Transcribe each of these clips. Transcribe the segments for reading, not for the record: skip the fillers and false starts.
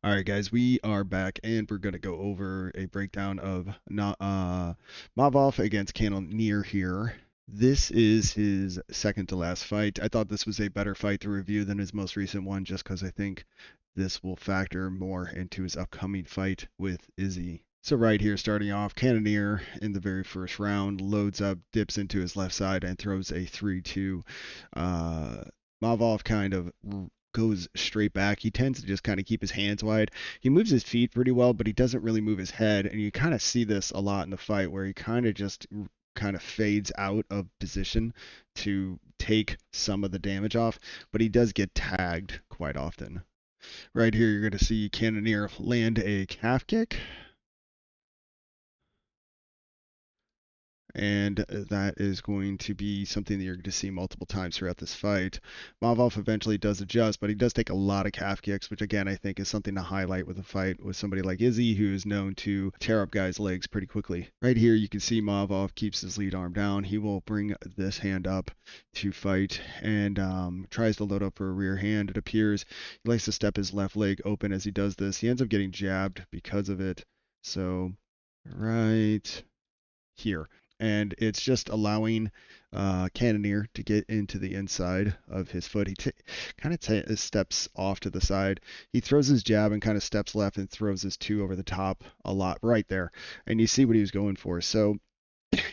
All right, guys, we are back, and we're going to go over a breakdown of Mavov against Cannonier here. This is his second to last fight. I thought this was a better fight to review than his most recent one, just because I think this will factor more into his upcoming fight with Izzy. So right here, starting off, Cannonier in the very first round loads up, dips into his left side, and throws a 3-2. Uh, Mavov kind of goes straight back. He tends to just kind of keep his hands wide. He moves his feet pretty well, but he doesn't really move his head. And you kind of see this a lot in the fight where he kind of just kind of fades out of position to take some of the damage off, but he does get tagged quite often. Right here, you're going to see Cannonier land a calf kick. And that is going to be something that you're going to see multiple times throughout this fight. Imavov eventually does adjust, but he does take a lot of calf kicks, which again I think is something to highlight with a fight with somebody like Izzy, who is known to tear up guys' legs pretty quickly. Right here you can see Imavov keeps his lead arm down. He will bring this hand up to fight and tries to load up for a rear hand. It appears he likes to step his left leg open as he does this. He ends up getting jabbed because of it. So right here. And it's just allowing Cannonier to get into the inside of his foot. He kind of steps off to the side. He throws his jab and kind of steps left and throws his two over the top a lot right there. And you see what he was going for. So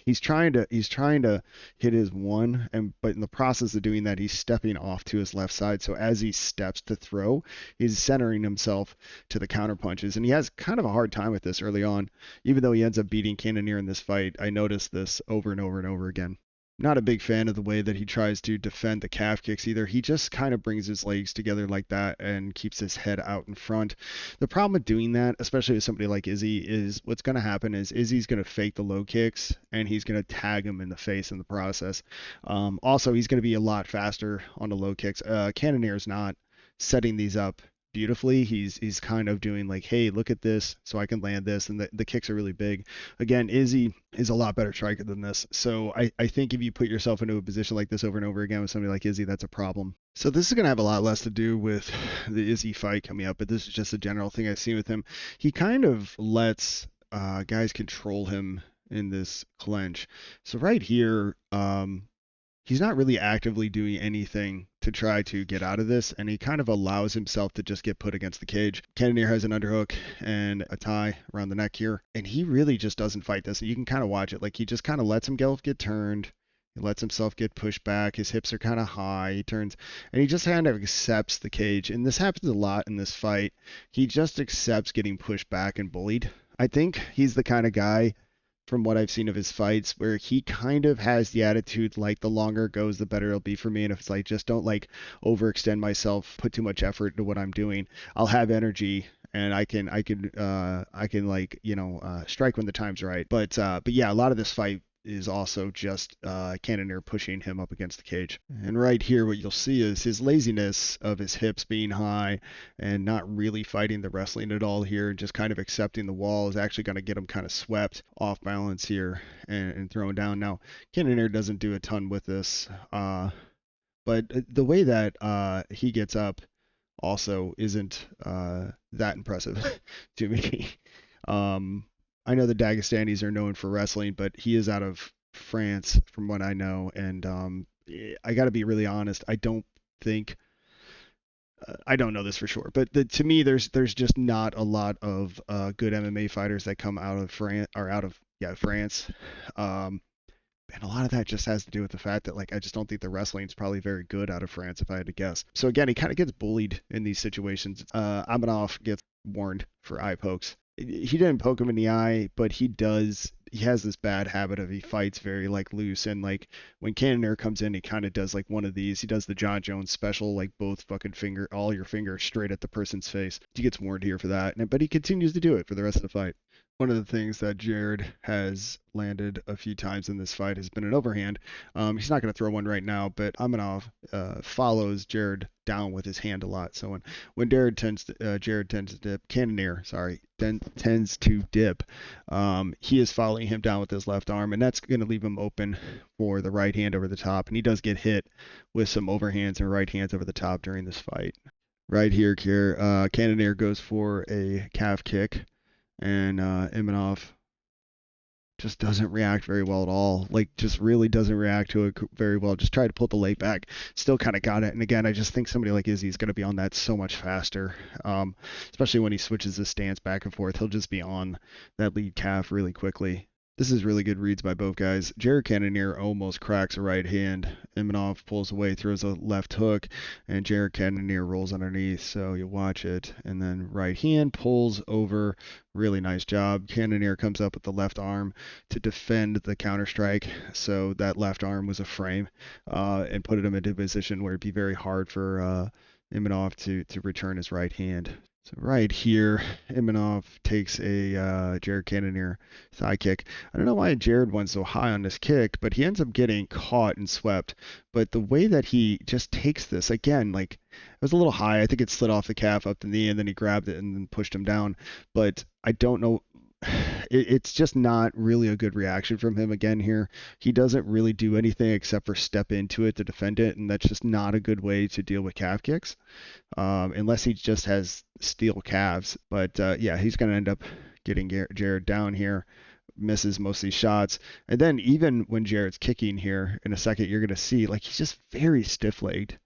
he's trying to hit his one, and but in the process of doing that, he's stepping off to his left side. So as he steps to throw, he's centering himself to the counter punches, and he has kind of a hard time with this early on. Even though he ends up beating Cannonier in this fight, I noticed this over and over and over again. Not a big fan of the way that he tries to defend the calf kicks either. He just kind of brings his legs together like that and keeps his head out in front. The problem with doing that, especially with somebody like Izzy, is what's going to happen is Izzy's going to fake the low kicks and he's going to tag him in the face in the process. Also, he's going to be a lot faster on the low kicks. Cannonier's not setting these up beautifully. He's kind of doing like, hey, look at this, so I can land this, and the kicks are really big. Again, Izzy is a lot better striker than this, so I think if you put yourself into a position like this over and over again with somebody like Izzy, that's a problem. So this is going to have a lot less to do with the Izzy fight coming up, but this is just a general thing I've seen with him. He kind of lets guys control him in this clinch. So right here, he's not really actively doing anything to try to get out of this, and he kind of allows himself to just get put against the cage. Cannonier has an underhook and a tie around the neck here, and he really just doesn't fight this. You can kind of watch it. Like, he just kind of lets himself get turned. He lets himself get pushed back. His hips are kind of high. He turns, and he just kind of accepts the cage. And this happens a lot in this fight. He just accepts getting pushed back and bullied. I think he's the kind of guy, from what I've seen of his fights, where he kind of has the attitude like the longer it goes, the better it'll be for me. And if it's like, just don't like overextend myself, put too much effort into what I'm doing, I'll have energy and I can like, strike when the time's right. But yeah, a lot of this fight is also just Cannonier pushing him up against the cage. And right here, what you'll see is his laziness of his hips being high and not really fighting the wrestling at all here, and just kind of accepting the wall is actually going to get him kind of swept off balance here and thrown down. Now, Cannonier doesn't do a ton with this, but the way that he gets up also isn't that impressive to me. Um, I know the Dagestanis are known for wrestling, but he is out of France, from what I know. And I got to be really honest. I don't think I don't know this for sure, but to me, there's just not a lot of good MMA fighters that come out of France or out of France. Um, and a lot of that just has to do with the fact that, like, I just don't think the wrestling is probably very good out of France, if I had to guess. So again, he kind of gets bullied in these situations. Amanov gets warned for eye pokes. He didn't poke him in the eye, but he has this bad habit of, he fights very like loose, and like when Cannonier comes in, he kind of does like one of these. He does the John Jones special, like both fucking all your fingers straight at the person's face. He gets warned here for that, but he continues to do it for the rest of the fight. One of the things that Jared has landed a few times in this fight has been an overhand. He's not going to throw one right now, but Amanov follows Jared down with his hand a lot. So when Jared tends to dip, Cannonier, sorry, tends to dip, he is following him down with his left arm, and that's going to leave him open for the right hand over the top. And he does get hit with some overhands and right hands over the top during this fight. Right here, Cannonier goes for a calf kick, and Imanov just doesn't react very well at all. Like, just really doesn't react to it very well. Just tried to pull the leg back. Still kind of got it. And again, I just think somebody like Izzy is going to be on that so much faster. Especially when he switches his stance back and forth. He'll just be on that lead calf really quickly. This is really good reads by both guys. Jared Cannonier almost cracks a right hand. Imanov pulls away, throws a left hook, and Jared Cannonier rolls underneath. So you watch it, and then right hand pulls over. Really nice job. Cannonier comes up with the left arm to defend the counter strike. So that left arm was a frame, and put him into a position where it'd be very hard for Imanov to return his right hand. So right here, Imanov takes a Jared Cannonier thigh kick. I don't know why Jared went so high on this kick, but he ends up getting caught and swept. But the way that he just takes this, again, like, it was a little high. I think it slid off the calf up the knee, and then he grabbed it and then pushed him down. But I don't know. It's just not really a good reaction from him again here. He doesn't really do anything except for step into it to defend it, and that's just not a good way to deal with calf kicks, unless he just has steel calves. But yeah, he's going to end up getting Jared down here. Misses most of these shots. And then even when Jared's kicking here in a second, you're going to see, like, he's just very stiff-legged,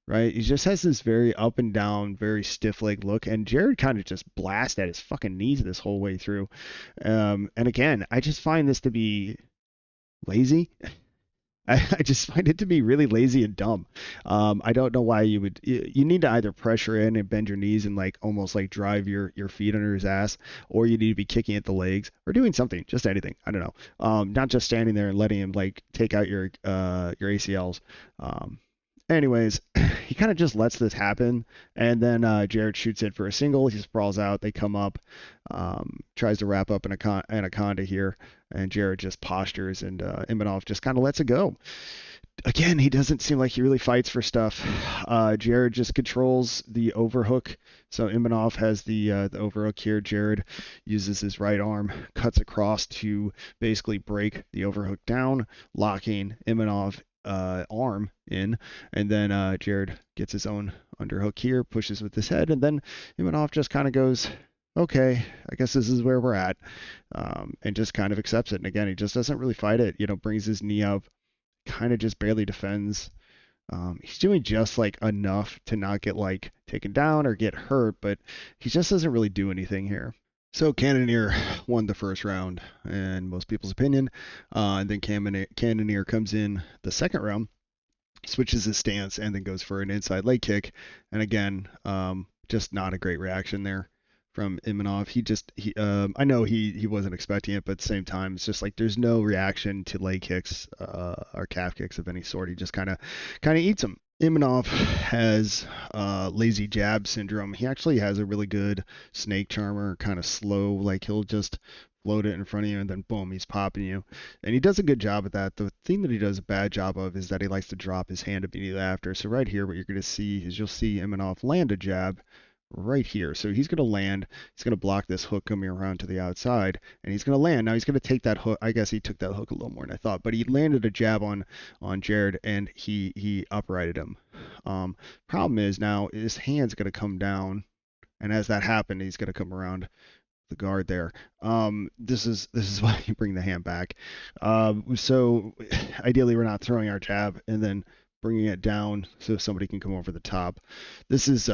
right? He just has this very up and down, very stiff leg look, and Jared kind of just blasts at his fucking knees this whole way through. And again, I just find this to be lazy. I just find it to be really lazy and dumb. I don't know why you would. You need to either pressure in and bend your knees and like almost like drive your feet under his ass, or you need to be kicking at the legs or doing something, just anything. I don't know. Not just standing there and letting him like take out your ACLs. Anyways, he kind of just lets this happen, and then Jared shoots it for a single. He sprawls out. They come up, tries to wrap up an anaconda here, and Jared just postures, and Imanov just kind of lets it go. Again, he doesn't seem like he really fights for stuff. Jared just controls the overhook. So Imanov has the overhook here. Jared uses his right arm, cuts across to basically break the overhook down, locking Imanov arm in, and then Jared gets his own underhook here, pushes with his head, and then Imanov just kind of goes, okay, I guess this is where we're at, and just kind of accepts it. And again, he just doesn't really fight it, brings his knee up, kind of just barely defends. He's doing just like enough to not get like taken down or get hurt, but he just doesn't really do anything here. So Cannonier won the first round, in most people's opinion. And then Cannonier comes in the second round, switches his stance, and then goes for an inside leg kick. And again, just not a great reaction there from Imanov. I know he wasn't expecting it, but at the same time, it's just like there's no reaction to leg kicks or calf kicks of any sort. He just kind of eats them. Imanov has lazy jab syndrome. He actually has a really good snake charmer, kind of slow. Like, he'll just float it in front of you, and then boom, he's popping you. And he does a good job at that. The thing that he does a bad job of is that he likes to drop his hand immediately after. So right here, what you're going to see is you'll see Imanov land a jab right here. So he's going to land. He's going to block this hook coming around to the outside, and he's going to land. Now he's going to take that hook. I guess he took that hook a little more than I thought, but he landed a jab on Jared, and he uprighted him. Problem is now his hand's going to come down, and as that happened, he's going to come around the guard there. This is why you bring the hand back. So ideally, we're not throwing our jab and then bringing it down so somebody can come over the top. This is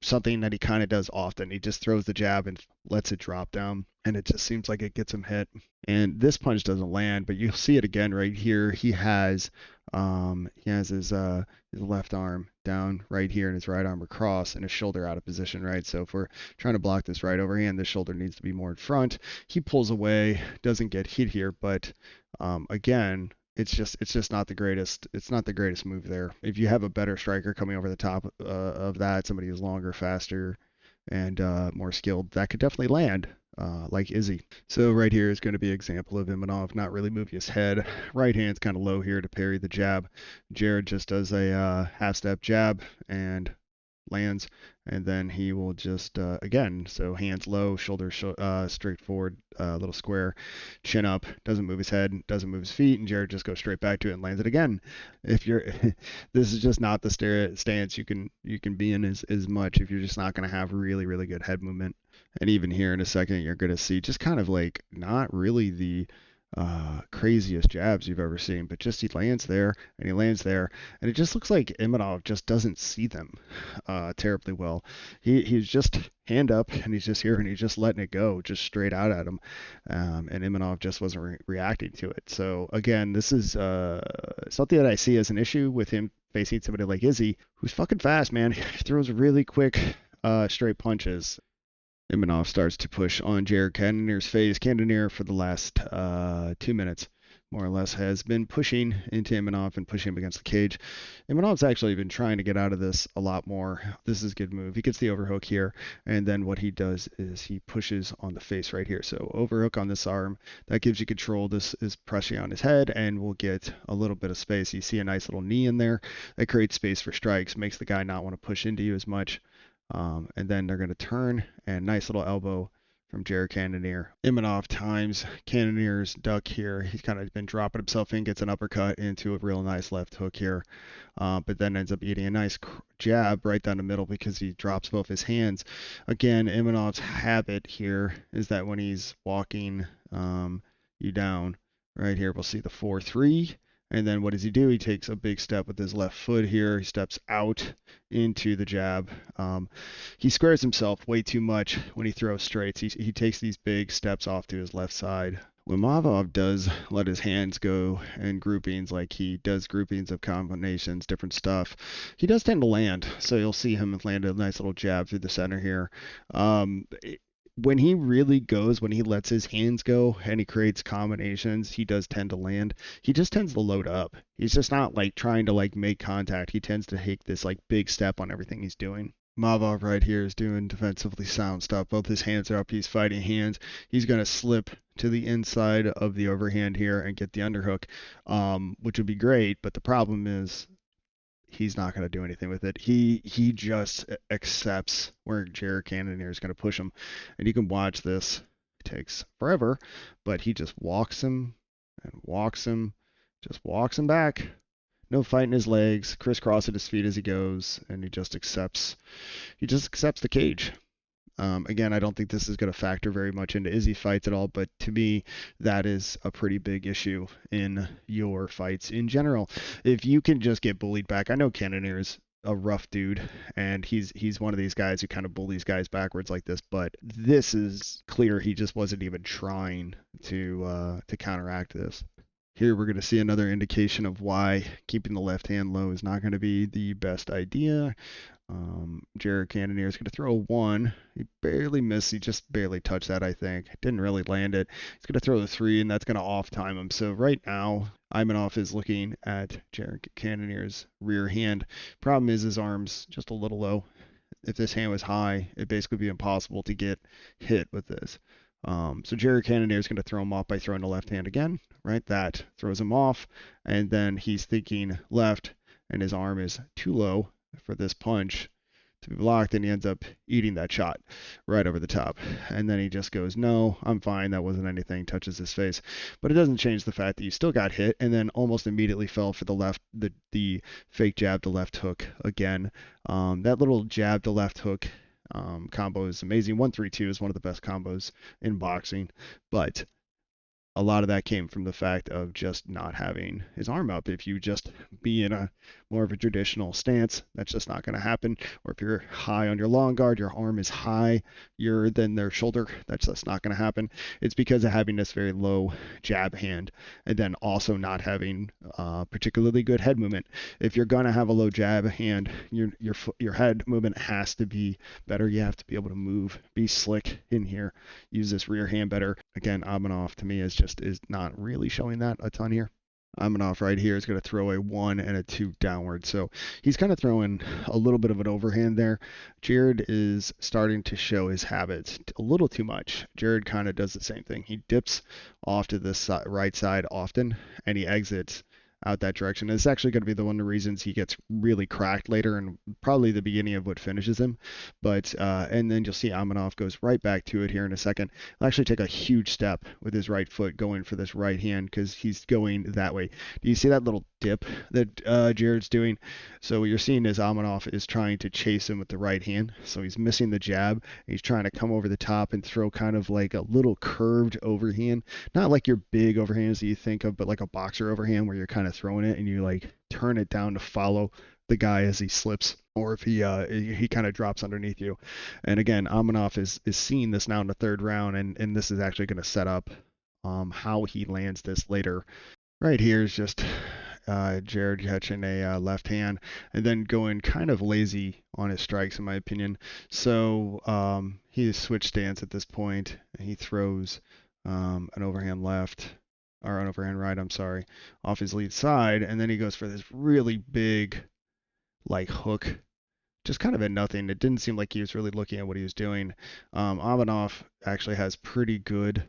something that he kind of does often. He just throws the jab and lets it drop down, and it just seems like it gets him hit. And this punch doesn't land, but you'll see it again right here. He has his left arm down right here and his right arm across and his shoulder out of position, right? So if we're trying to block this right overhand, the shoulder needs to be more in front. He pulls away, doesn't get hit here, but again, it's just not the greatest. It's not the greatest move there. If you have a better striker coming over the top of that, somebody who's longer, faster, and more skilled, that could definitely land, like Izzy. So right here is going to be an example of Imanov not really moving his head. Right hand's kind of low here to parry the jab. Jared just does a half-step jab and lands, and then he will just again, so hands low, shoulders straight forward, little square, chin up, doesn't move his head, doesn't move his feet, and Jared just goes straight back to it and lands it again. If you're this is just not the stance you can be in as much if you're just not going to have really good head movement. And even here in a second, you're going to see just kind of like not really the craziest jabs you've ever seen, but just he lands there and he lands there, and it just looks like Imavov just doesn't see them terribly well. He's just hand up and he's just here and he's just letting it go just straight out at him, and Imavov just wasn't reacting to it. So again, this is something that I see as an issue with him facing somebody like Izzy, who's fucking fast, man. He throws really quick straight punches. Imavov starts to push on Jared Cannonier's face. Cannonier, for the last 2 minutes, more or less, has been pushing into Imavov and pushing him against the cage. Imavov's actually been trying to get out of this a lot more. This is a good move. He gets the overhook here, and then what he does is he pushes on the face right here. So overhook on this arm. That gives you control. This is pressing on his head, and we'll get a little bit of space. You see a nice little knee in there. That creates space for strikes, makes the guy not want to push into you as much. And then they're going to turn, and nice little elbow from Jared Cannonier. Imavov times Cannonier's duck here. He's kind of been dropping himself in, gets an uppercut into a real nice left hook here, but then ends up eating a nice jab right down the middle because he drops both his hands. Again, Imavov's habit here is that when he's walking you down, right here we'll see the 4-3. And then what does he do? He takes a big step with his left foot here. He steps out into the jab. He squares himself way too much when he throws straights. He takes these big steps off to his left side. When Imavov does let his hands go in groupings, like he does groupings of combinations, different stuff, he does tend to land. So you'll see him land a nice little jab through the center here. When he really goes, when he lets his hands go and he creates combinations, he does tend to land. He just tends to load up. He's just not like trying to like make contact. He tends to take this like big step on everything he's doing. Imavov right here is doing defensively sound stuff. Both his hands are up. He's fighting hands. He's going to slip to the inside of the overhand here and get the underhook, which would be great. But the problem is he's not going to do anything with it. He just accepts where Jared Cannonier is going to push him. And you can watch this. It takes forever, but he just walks him and walks him, just walks him back. No fight in his legs, crisscross at his feet as he goes, and he just accepts the cage. Again, I don't think this is going to factor very much into Izzy fights at all, but to me, that is a pretty big issue in your fights in general. If you can just get bullied back, I know Cannonier is a rough dude, and he's one of these guys who kind of bullies guys backwards like this, but this is clear he just wasn't even trying to counteract this. Here we're going to see another indication of why keeping the left hand low is not going to be the best idea. Jared Cannonier is going to throw a 1. He barely missed. He just barely touched that, I think. Didn't really land it. He's going to throw the 3, and that's going to off-time him. So right now, Imavov is looking at Jared Cannonier's rear hand. Problem is his arm's just a little low. If this hand was high, it'd basically be impossible to get hit with this. So Jared Cannonier is going to throw him off by throwing the left hand again, right? That throws him off, and then he's thinking left, and his arm is too low for this punch to be blocked, and he ends up eating that shot right over the top. And then he just goes, no, I'm fine, that wasn't anything, touches his face. But it doesn't change the fact that you still got hit, and then almost immediately fell for the fake jab to left hook again. That little jab to left hook combo is amazing. 1-3-2 is one of the best combos in boxing, but a lot of that came from the fact of just not having his arm up. If you just be in a more of a traditional stance, that's just not going to happen. Or if you're high on your long guard, your arm is higher than their shoulder, that's just not going to happen. It's because of having this very low jab hand, and then also not having particularly good head movement. If you're going to have a low jab hand, your head movement has to be better. You have to be able to move, be slick in here, use this rear hand better. Again, Imavov to me is not really showing that a ton here. Imavov right here is going to throw a 1 and a 2 downward. So he's kind of throwing a little bit of an overhand there. Jared is starting to show his habits a little too much. Jared kind of does the same thing. He dips off to this right side often, and he exits out that direction. It's actually going to be the one of the reasons he gets really cracked later and probably the beginning of what finishes him. But and then you'll see Amanov goes right back to it here in a second. He'll actually take a huge step with his right foot going for this right hand because he's going that way. Do you see that little dip that Jared's doing? So what you're seeing is Amanov is trying to chase him with the right hand. So he's missing the jab. He's trying to come over the top and throw kind of like a little curved overhand. Not like your big overhands that you think of, but like a boxer overhand where you're kind of throwing it and you like turn it down to follow the guy as he slips or if he kind of drops underneath you. And again, Amanov is seeing this now in the third round, and this is actually going to set up how he lands this later. Right here is just Jared catching a left hand and then going kind of lazy on his strikes, in my opinion. So he has switched stance at this point, and he throws an overhand left, or an overhand right, I'm sorry, off his lead side, and then he goes for this really big, like, hook, just kind of at nothing. It didn't seem like he was really looking at what he was doing. Amanov actually has pretty good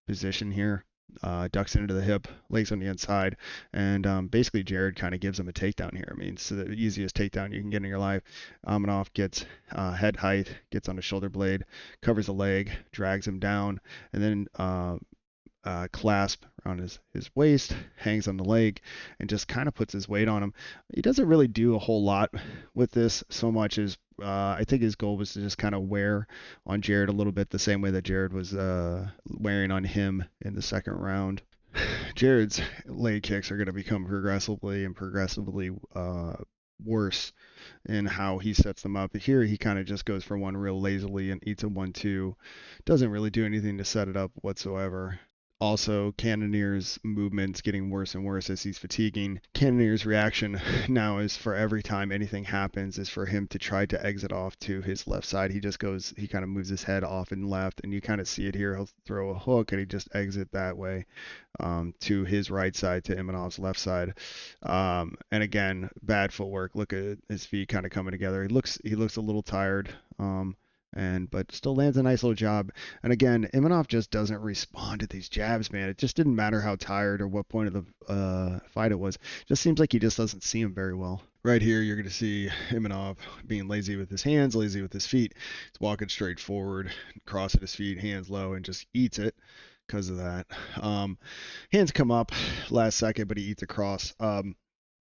position here. Ducks into the hip, legs on the inside, and basically Jared kind of gives him a takedown here. I mean, it's the easiest takedown you can get in your life. Amanov gets head height, gets on the shoulder blade, covers the leg, drags him down, and then clasp around his waist, hangs on the leg, and just kind of puts his weight on him. He doesn't really do a whole lot with this so much as I think his goal was to just kind of wear on Jared a little bit the same way that Jared was wearing on him in the second round. Jared's leg kicks are going to become progressively worse in how he sets them up. Here he kind of just goes for one real lazily and eats a 1-2. Doesn't really do anything to set it up whatsoever. Also, Cannonier's movement's getting worse and worse as he's fatiguing. Cannonier's reaction now is for every time anything happens is for him to try to exit off to his left side. He kind of moves his head off and left, and you kind of see it here. He'll throw a hook and he just exit that way to his right side, to Imanov's left side. And again, bad footwork. Look at his feet kind of coming together. He looks a little tired. But still lands a nice little job. And again, Imanov just doesn't respond to these jabs, man. It just didn't matter how tired or what point of the fight it was. It just seems like he just doesn't see him very well. Right here, you're going to see Imanov being lazy with his hands, lazy with his feet. He's walking straight forward, crossing his feet, hands low, and just eats it because of that. Hands come up last second, but he eats across.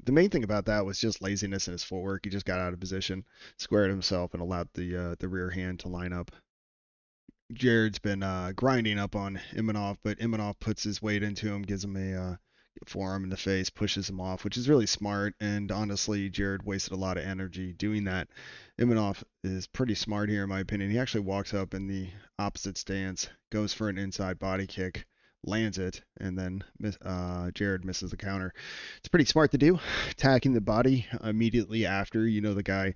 The main thing about that was just laziness in his footwork. He just got out of position, squared himself, and allowed the rear hand to line up. Jared's been grinding up on Imanov, but Imanov puts his weight into him, gives him a forearm in the face, pushes him off, which is really smart. And honestly, Jared wasted a lot of energy doing that. Imanov is pretty smart here, in my opinion. He actually walks up in the opposite stance, goes for an inside body kick, lands it, and then Jared misses the counter. It's pretty smart to do, attacking the body immediately after. The guy,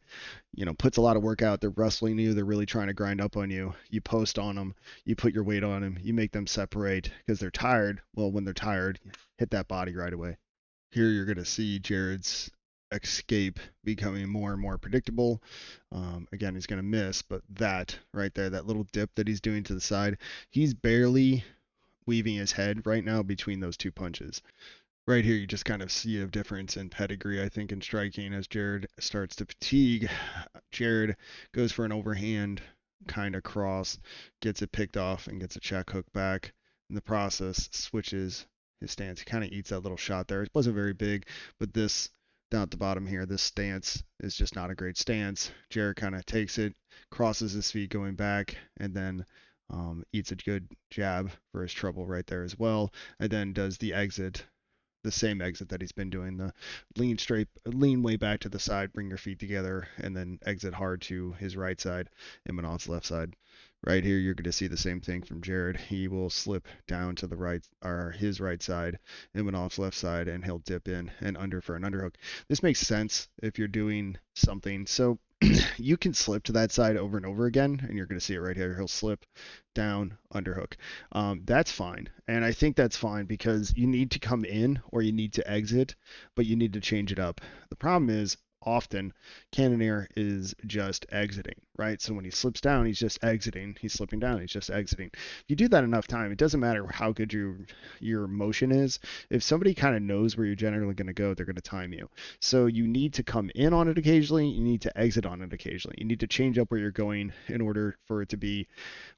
puts a lot of work out. They're wrestling you. They're really trying to grind up on you. You post on them. You put your weight on them. You make them separate because they're tired. Well, when they're tired, hit that body right away. Here you're going to see Jared's escape becoming more and more predictable. Again, he's going to miss, but that right there, that little dip that he's doing to the side, he's barely weaving his head right now between those two punches. Right here, you just kind of see a difference in pedigree, I think, in striking as Jared starts to fatigue. Jared goes for an overhand kind of cross, gets it picked off, and gets a check hook back. In the process, switches his stance. He kind of eats that little shot there. It wasn't very big, but this down at the bottom here, this stance is just not a great stance. Jared kind of takes it, crosses his feet going back, and then eats a good jab for his trouble right there as well, and then does the exit, the same exit that he's been doing, the lean way back to the side, bring your feet together, and then exit hard to his right side, Imanov's left side. Right here, you're going to see the same thing from Jared. He will slip down to the right, or his right side, Imanov's left side, and he'll dip in and under for an underhook. This makes sense if you're doing something. So you can slip to that side over and over again, and you're going to see it right here. He'll slip down, underhook. That's fine, and I think that's fine because you need to come in or you need to exit, but you need to change it up. The problem is often Cannonier is just exiting, right? So when he slips down, he's just exiting. He's slipping down, he's just exiting. If you do that enough time, it doesn't matter how good your motion is. If somebody kind of knows where you're generally going to go, they're going to time you. So you need to come in on it occasionally. You need to exit on it occasionally. You need to change up where you're going in order for it to be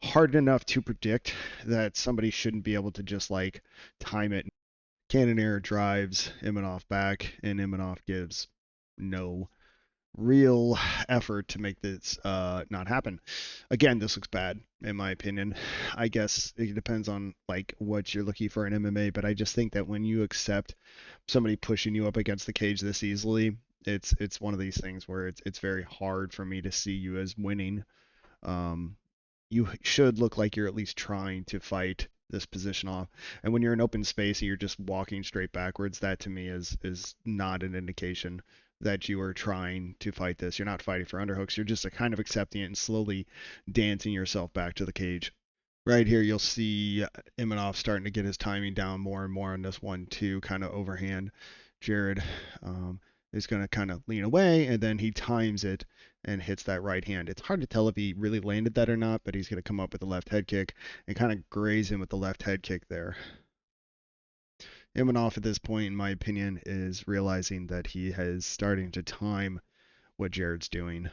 hard enough to predict that somebody shouldn't be able to just like time it. Cannonier drives Imavov back, and Imavov gives no real effort to make this not happen. Again, this looks bad in my opinion. I guess it depends on like what you're looking for in MMA, but I just think that when you accept somebody pushing you up against the cage this easily, it's one of these things where it's very hard for me to see you as winning. Um, you should look like you're at least trying to fight this position off. And when you're in open space and you're just walking straight backwards, that to me is not an indication that you are trying to fight this. You're not fighting for underhooks. You're just kind of accepting it and slowly dancing yourself back to the cage. Right here, you'll see Imanov starting to get his timing down more and more on this 1-2 kind of overhand. Jared um, is going to kind of lean away, and then he times it and hits that right hand. It's hard to tell if he really landed that or not, but he's going to come up with a left head kick and kind of graze him with the left head kick there. Imanov at this point, in my opinion, is realizing that he is starting to time what Jared's doing.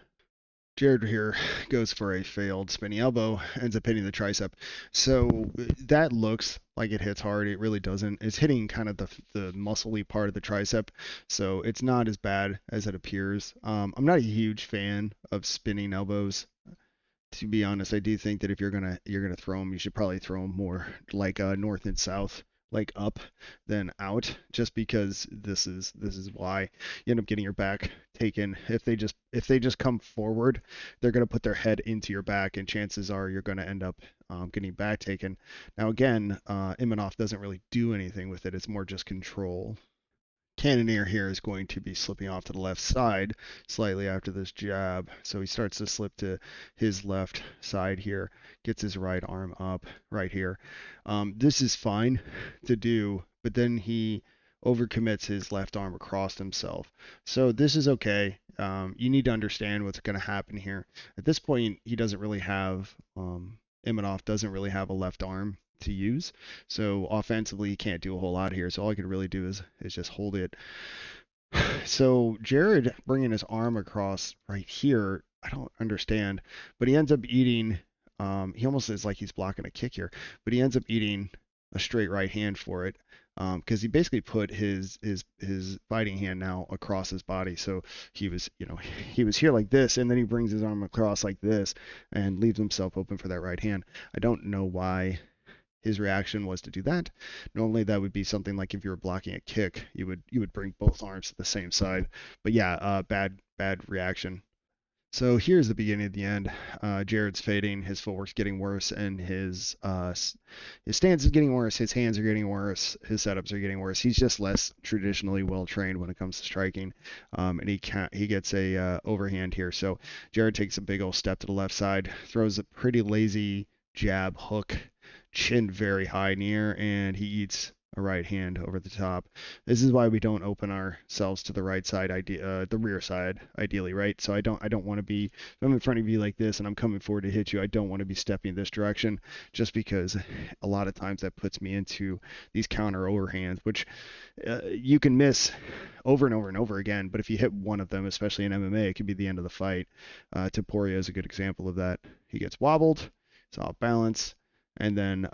Jared here goes for a failed spinning elbow, ends up hitting the tricep. So that looks like it hits hard. It really doesn't. It's hitting kind of the muscly part of the tricep, so it's not as bad as it appears. I'm not a huge fan of spinning elbows. To be honest, I do think that if you're gonna throw them, you should probably throw them more like north and south, like up than out, just because this is why you end up getting your back taken. If they just come forward, they're gonna put their head into your back, and chances are you're gonna end up getting back taken. Now again, Imanov doesn't really do anything with it. It's more just control. Cannonier here is going to be slipping off to the left side slightly after this jab. So he starts to slip to his left side here, gets his right arm up right here. This is fine to do, but then he overcommits his left arm across himself. So this is okay. You need to understand what's going to happen here. At this point, he doesn't really have, Imanov doesn't really have a left arm to use. So offensively, he can't do a whole lot here. So all I could really do is just hold it. So Jared bringing his arm across right here, I don't understand, but he ends up eating. He almost is like he's blocking a kick here, but he ends up eating a straight right hand for it. Because he basically put his fighting hand now across his body, so he was here like this, and then he brings his arm across like this, and leaves himself open for that right hand. I don't know why his reaction was to do that. Normally that would be something like if you were blocking a kick, you would bring both arms to the same side. But yeah, bad reaction. So here's the beginning of the end. Jared's fading, his footwork's getting worse, and his stance is getting worse. His hands are getting worse. His setups are getting worse. He's just less traditionally well trained when it comes to striking, and he gets a overhand here. So Jared takes a big old step to the left side, throws a pretty lazy jab hook, chin very high in the air, and he eats a right hand over the top. This is why we don't open ourselves to the right side, the rear side, ideally, right? So I don't want to be, if I'm in front of you like this and I'm coming forward to hit you, I don't want to be stepping this direction, just because a lot of times that puts me into these counter overhands, which you can miss over and over and over again. But if you hit one of them, especially in MMA, it could be the end of the fight. Taporia is a good example of that. He gets wobbled, it's off balance, and then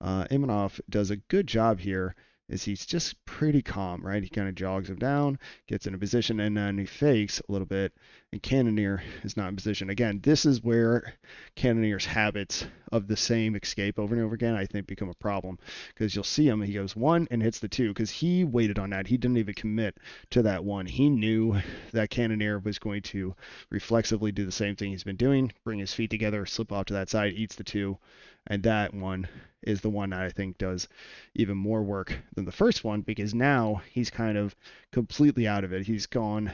Imanov does a good job here. Is he's just pretty calm, right? He kind of jogs him down, gets in a position, and then he fakes a little bit. And Cannonier is not in position. Again, this is where Cannonier's habits of the same escape over and over again, I think, become a problem. Because you'll see him, he goes one and hits the two, because he waited on that. He didn't even commit to that one. He knew that Cannonier was going to reflexively do the same thing he's been doing, bring his feet together, slip off to that side, eats the two, and that one is the one that I think does even more work than the first one, because now he's kind of completely out of it. He's gone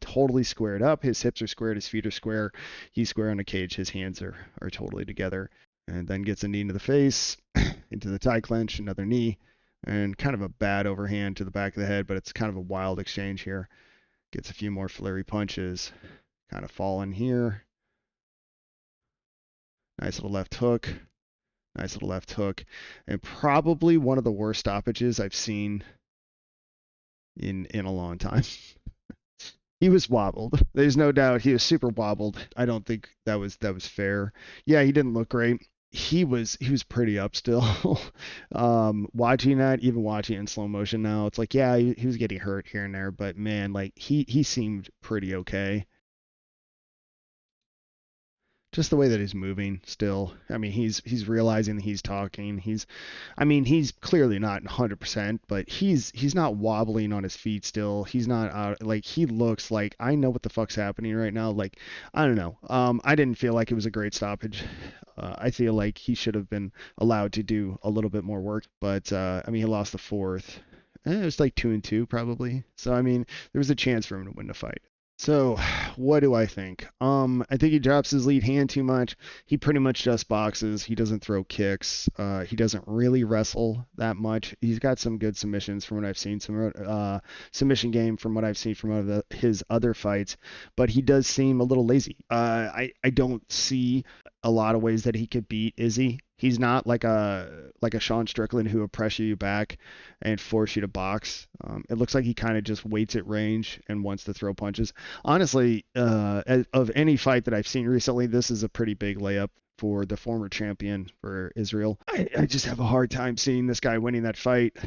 totally squared up. His hips are squared. His feet are square. He's square on the cage. His hands are totally together. And then gets a knee into the face, into the tie clench, another knee, and kind of a bad overhand to the back of the head, but it's kind of a wild exchange here. Gets a few more flurry punches. Kind of fall in here. Nice little left hook. Nice little left hook. And probably one of the worst stoppages I've seen in a long time. He was wobbled. There's no doubt he was super wobbled. I don't think that was fair. Yeah, he didn't look great. He was pretty up still. Watching that, even watching it in slow motion now, it's like yeah, he was getting hurt here and there, but man, like he seemed pretty okay. Just the way that he's moving still. I mean, he's realizing that he's talking. I mean, he's clearly not 100%, but he's not wobbling on his feet still. He's not out like he looks like I know what the fuck's happening right now. Like I don't know. I didn't feel like it was a great stoppage. I feel like he should have been allowed to do a little bit more work, but I mean, he lost the fourth. It was like 2-2 probably. So I mean, there was a chance for him to win the fight. So, what do I think? I think he drops his lead hand too much. He pretty much just boxes. He doesn't throw kicks. He doesn't really wrestle that much. He's got some good submissions from what I've seen, some submission game from what I've seen from his other fights, but he does seem a little lazy. I don't see a lot of ways that he could beat Izzy. He's not like a Sean Strickland who will pressure you back and force you to box. It looks like he kind of just waits at range and wants to throw punches. Honestly, of any fight that I've seen recently, this is a pretty big layup for the former champion for Israel. I just have a hard time seeing this guy winning that fight.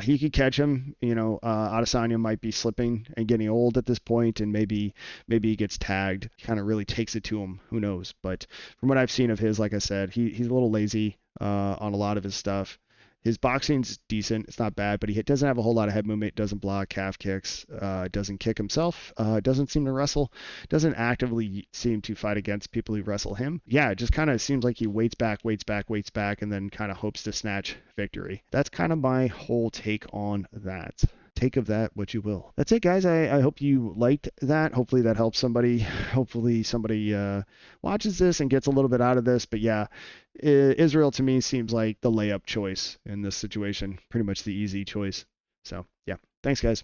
He could catch him. Adesanya might be slipping and getting old at this point, and maybe he gets tagged. Kind of really takes it to him. Who knows? But from what I've seen of his, like I said, he's a little lazy on a lot of his stuff. His boxing's decent. It's not bad, but he doesn't have a whole lot of head movement. Doesn't block calf kicks. Doesn't kick himself. Doesn't seem to wrestle. Doesn't actively seem to fight against people who wrestle him. Yeah, it just kind of seems like he waits back, and then kind of hopes to snatch victory. That's kind of my whole take on that. Take of that what you will. That's it, guys. I hope you liked that. Hopefully that helps somebody. Hopefully somebody watches this and gets a little bit out of this. But yeah, Israel to me seems like the layup choice in this situation. Pretty much the easy choice. So yeah, thanks, guys.